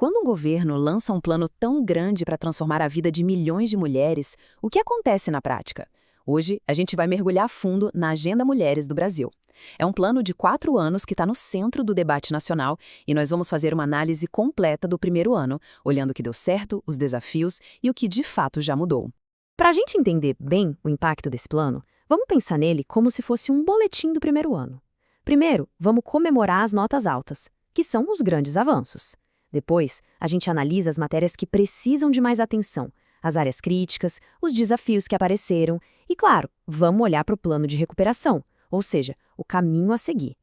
Quando um governo lança um plano tão grande para transformar a vida de milhões de mulheres, o que acontece na prática? Hoje, a gente vai mergulhar a fundo na Agenda Mulheres do Brasil. É um plano de 4 anos que está no centro do debate nacional e nós vamos fazer uma análise completa do primeiro ano, olhando o que deu certo, os desafios e o que de fato já mudou. Para a gente entender bem o impacto desse plano, vamos pensar nele como se fosse um boletim do primeiro ano. Primeiro, vamos comemorar as notas altas, que são os grandes avanços. Depois, a gente analisa as matérias que precisam de mais atenção, as áreas críticas, os desafios que apareceram e, claro, vamos olhar para o plano de recuperação, ou seja, o caminho a seguir.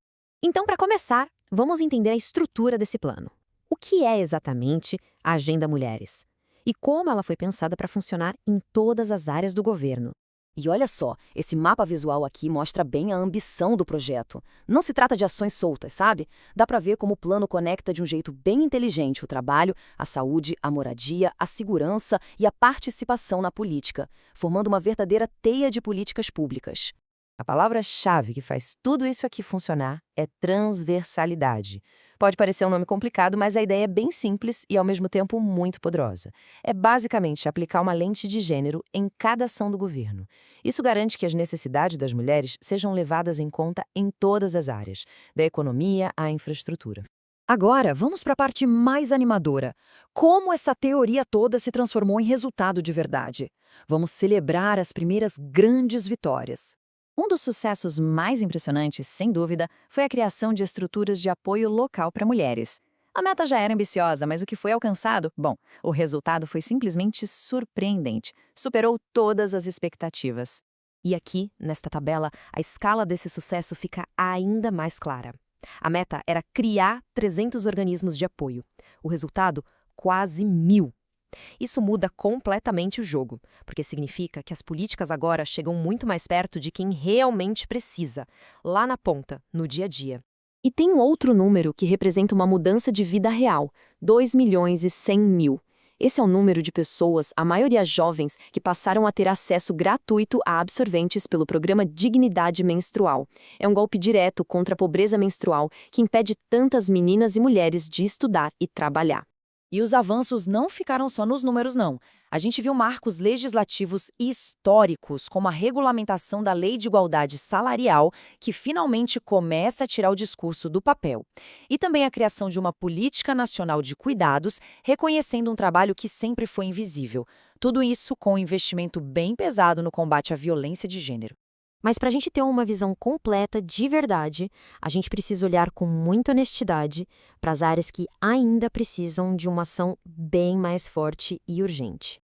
Então, para começar, vamos entender a estrutura desse plano. O que é exatamente a Agenda Mulheres? E como ela foi pensada para funcionar em todas as áreas do governo? E olha só, esse mapa visual aqui mostra bem a ambição do projeto. Não se trata de ações soltas, sabe? Dá pra ver como o plano conecta de um jeito bem inteligente o trabalho, a saúde, a moradia, a segurança e a participação na política, formando uma verdadeira teia de políticas públicas. A palavra-chave que faz tudo isso aqui funcionar é transversalidade. Pode parecer um nome complicado, mas a ideia é bem simples e, ao mesmo tempo, muito poderosa. É basicamente aplicar uma lente de gênero em cada ação do governo. Isso garante que as necessidades das mulheres sejam levadas em conta em todas as áreas, da economia à infraestrutura. Agora, vamos para a parte mais animadora. Como essa teoria toda se transformou em resultado de verdade? Vamos celebrar as primeiras grandes vitórias. Um dos sucessos mais impressionantes, sem dúvida, foi a criação de estruturas de apoio local para mulheres. A meta já era ambiciosa, mas o que foi alcançado? Bom, o resultado foi simplesmente surpreendente. Superou todas as expectativas. E aqui, nesta tabela, a escala desse sucesso fica ainda mais clara. A meta era criar 300 organismos de apoio. O resultado, quase 1.000. Isso muda completamente o jogo, porque significa que as políticas agora chegam muito mais perto de quem realmente precisa, lá na ponta, no dia a dia. E tem um outro número que representa uma mudança de vida real, 2.100.000. Esse é o número de pessoas, a maioria jovens, que passaram a ter acesso gratuito a absorventes pelo programa Dignidade Menstrual. É um golpe direto contra a pobreza menstrual que impede tantas meninas e mulheres de estudar e trabalhar. E os avanços não ficaram só nos números, não. A gente viu marcos legislativos históricos, como a regulamentação da Lei de Igualdade Salarial, que finalmente começa a tirar o discurso do papel. E também a criação de uma política nacional de cuidados, reconhecendo um trabalho que sempre foi invisível. Tudo isso com um investimento bem pesado no combate à violência de gênero. Mas para a gente ter uma visão completa de verdade, a gente precisa olhar com muita honestidade para as áreas que ainda precisam de uma ação bem mais forte e urgente.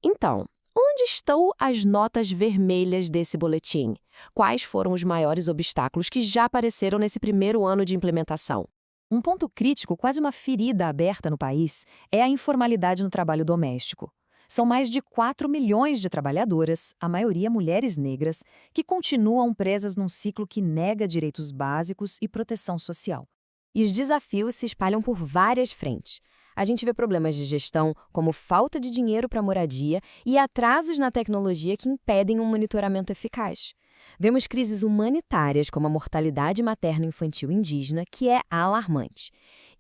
Então, onde estão as notas vermelhas desse boletim? Quais foram os maiores obstáculos que já apareceram nesse primeiro ano de implementação? Um ponto crítico, quase uma ferida aberta no país, é a informalidade no trabalho doméstico. São mais de 4 milhões de trabalhadoras, a maioria mulheres negras, que continuam presas num ciclo que nega direitos básicos e proteção social. E os desafios se espalham por várias frentes. A gente vê problemas de gestão, como falta de dinheiro para moradia e atrasos na tecnologia que impedem um monitoramento eficaz. Vemos crises humanitárias, como a mortalidade materno-infantil indígena, que é alarmante.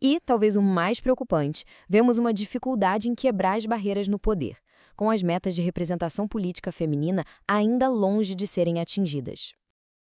E, talvez o mais preocupante, vemos uma dificuldade em quebrar as barreiras no poder, com as metas de representação política feminina ainda longe de serem atingidas.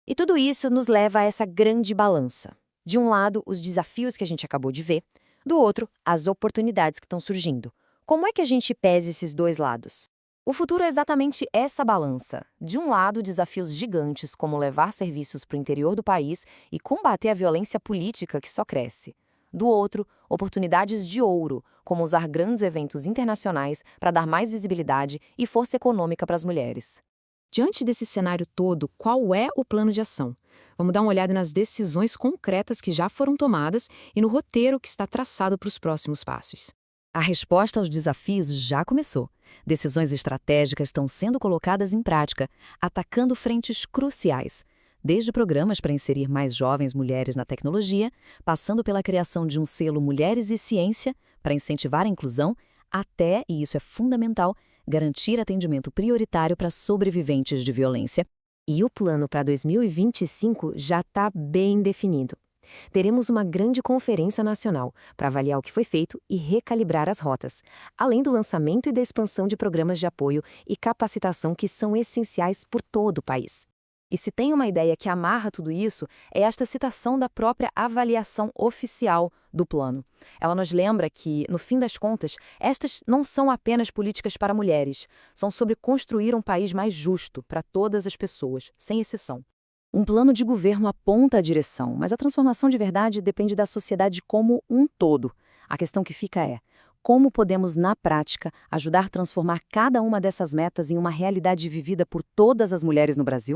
E tudo isso nos leva a essa grande balança. De um lado, os desafios que a gente acabou de ver, do outro, as oportunidades que estão surgindo. Como é que a gente pesa esses dois lados? O futuro é exatamente essa balança. De um lado, desafios gigantes, como levar serviços para o interior do país e combater a violência política que só cresce. Do outro, oportunidades de ouro, como usar grandes eventos internacionais para dar mais visibilidade e força econômica para as mulheres. Diante desse cenário todo, qual é o plano de ação? Vamos dar uma olhada nas decisões concretas que já foram tomadas e no roteiro que está traçado para os próximos passos. A resposta aos desafios já começou. Decisões estratégicas estão sendo colocadas em prática, atacando frentes cruciais, desde programas para inserir mais jovens mulheres na tecnologia, passando pela criação de um selo Mulheres e Ciência para incentivar a inclusão, até, e isso é fundamental, garantir atendimento prioritário para sobreviventes de violência. E o plano para 2025 já está bem definido. Teremos uma grande conferência nacional para avaliar o que foi feito e recalibrar as rotas, além do lançamento e da expansão de programas de apoio e capacitação que são essenciais por todo o país. E se tem uma ideia que amarra tudo isso, é esta citação da própria avaliação oficial do plano. Ela nos lembra que, no fim das contas, estas não são apenas políticas para mulheres, são sobre construir um país mais justo para todas as pessoas, sem exceção. Um plano de governo aponta a direção, mas a transformação de verdade depende da sociedade como um todo. A questão que fica é: como podemos, na prática, ajudar a transformar cada uma dessas metas em uma realidade vivida por todas as mulheres no Brasil?